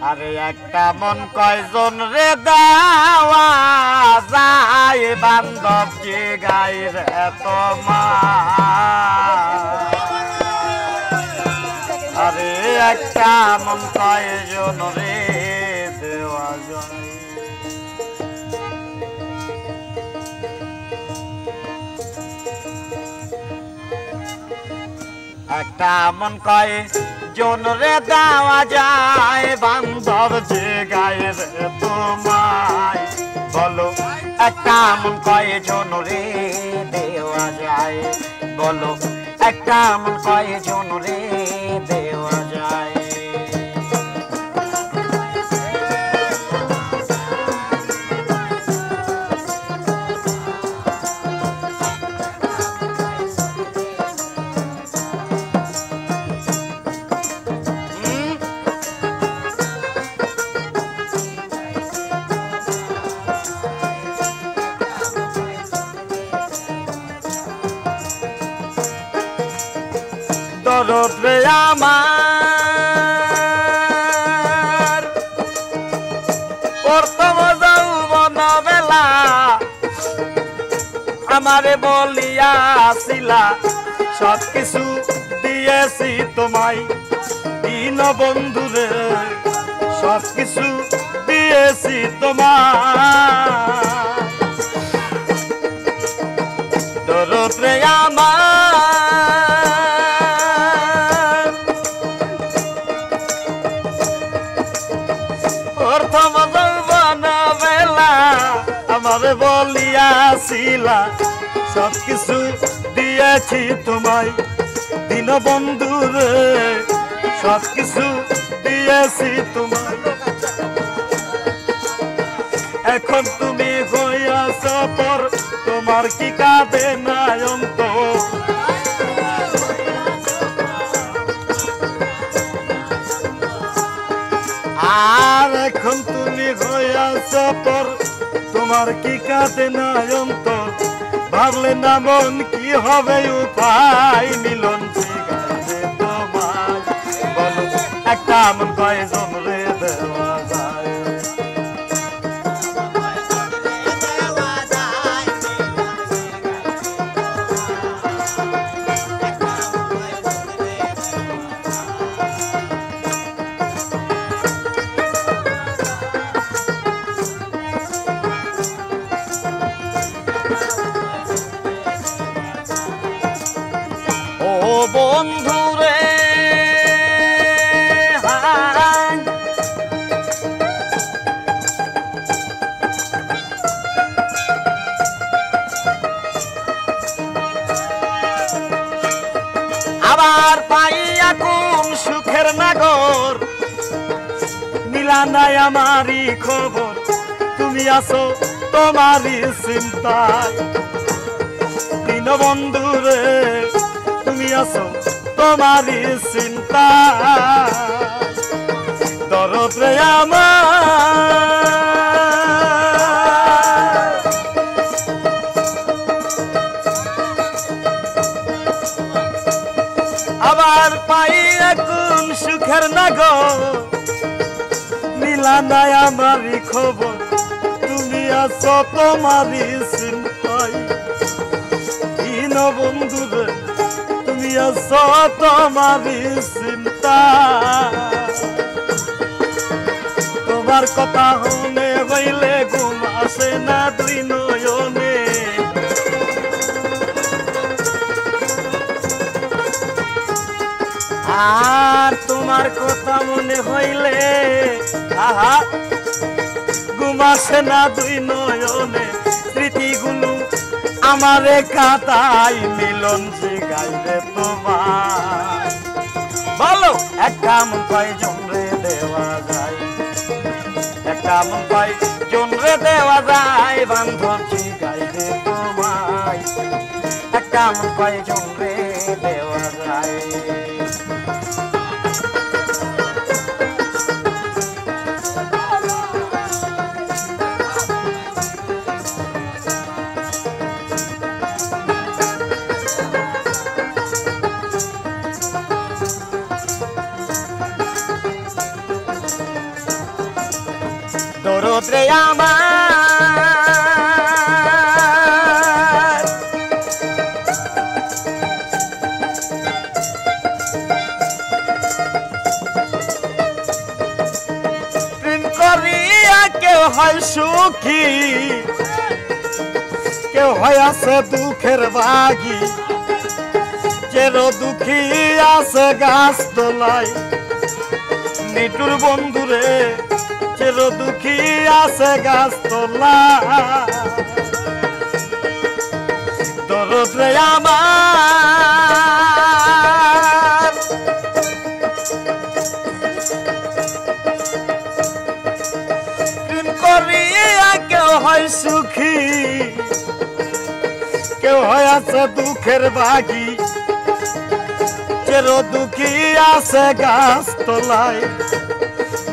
আরে একটা মন কয়জন রে দেওয়া যায় বান্ধব যে গাই রে তোমার। আরে একটা মন কয়জন রে দেওয়া যায়। একটা মন কয়জন রে দেওয়া যায় বান্ধব যে গায়ে রে তোমায়। বলো একটা মন কয়জন রে দেওয়া যায়, বলো একটা মন কয়জন রে দেওয়া যায়। দরদ রে আমার প্রথম যৌবন বেলা আমারে বলিয়াছিলা সব কিছু দিয়েছি তোমায়। দিন বন্ধুরে সব কিছু দিয়েছি তোমায়। দরদ রে আমার প্রথম যৌবন বেলা আমারে বলিয়াছিলা সব কিছু দিয়েছি তোমায়। দিন বন্ধুরে সব কিছু দিয়েছি তোমায়। এখন তুমি হইয়াছ পর তোমার কি কাঁদে না অন্তর। আর এখন তুমি হইয়াছ পর তোমার কি কাঁদে না অন্তর। ভাবলে না মন কি হবে উপায় মিলন জিগাবে তোমায়। বলো একটা মন কয়জন রে দেওয়া যায়। ও বন্ধুরে আবার পাইয়া কোন সুখের নাগর মিলা নাই আমারই খবর। তুমি আছো তোমারই চিন্তায়। দিন বন্ধুরে তুমি আছো তোমারই চিন্তা। দরদ রে আমার আবার পাই এখন সুখের নাগর মিলা নাই আমারই খবর। তুমি আছো তোমারই চিন্তায়। দিন বন্ধুরে তুমি আছো তোমারই চিন্তা। তোমার কথা মনে হইলে ঘুম আসে না দুই নয়নে। আর তোমার কথা মনে হইলে আহা ঘুম আসে না দুই নয়নে। স্মৃতিগুলো আমারে কাটাই মিলন জিগাইবে তোমার। বলো একটা মন কয়জন রে দেওয়া যায়, একটা মন কয়জন রে দেওয়া যায় বান্ধব জিগাইবে তোমায়। একটা মন কয়জন রে দেওয়া যায়। দরদ রে আমার প্রেম করিয়া কেউ হয় সুখী কেউ হয় আছে দুঃখের বাগি চের দুঃখী আছে গাছ তোলায় নিটুর বন্ধুরে চের দুঃখী আছে গাছ তোলায় দরদ রে আমার প্রেম করিয়া কেউ হয় সুখী কেউ হয় আছে দুঃখের বাগি চের দুঃখী আছে গাছ তোলায়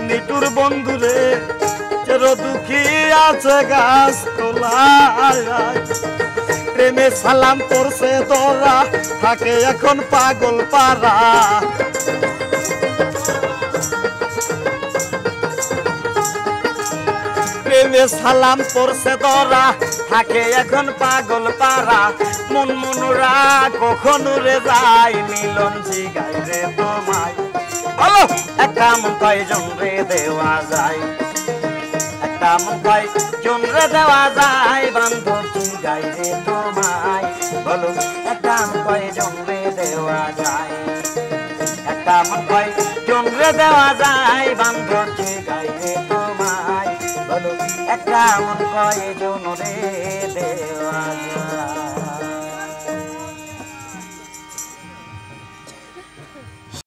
নিটুর বন্ধুরে চের দুঃখী আছে গাছ তোলায় প্রেমে সালাম করছে তোরা থাকে এখন পাগল পারা প্রেমে সালাম করছে তোরা থাকে এখন পাগল পারা মন মনুরা কখনো রে যায় মিলন জিগাই রে তোমায় বলো একটা মন কয়জন রে দেওয়া যায় একটা মন কয়জন রে দেওয়া যায় বান্ধব জিগাই রে তোমায় বলো একটা মন কয়জন রে দেওয়া যায় একটা মন কয়জন রে দেওয়া যায় বান্ধব জিগাই রে তোমায় বলো একটা মন কয়জন রে দেওয়া যায়।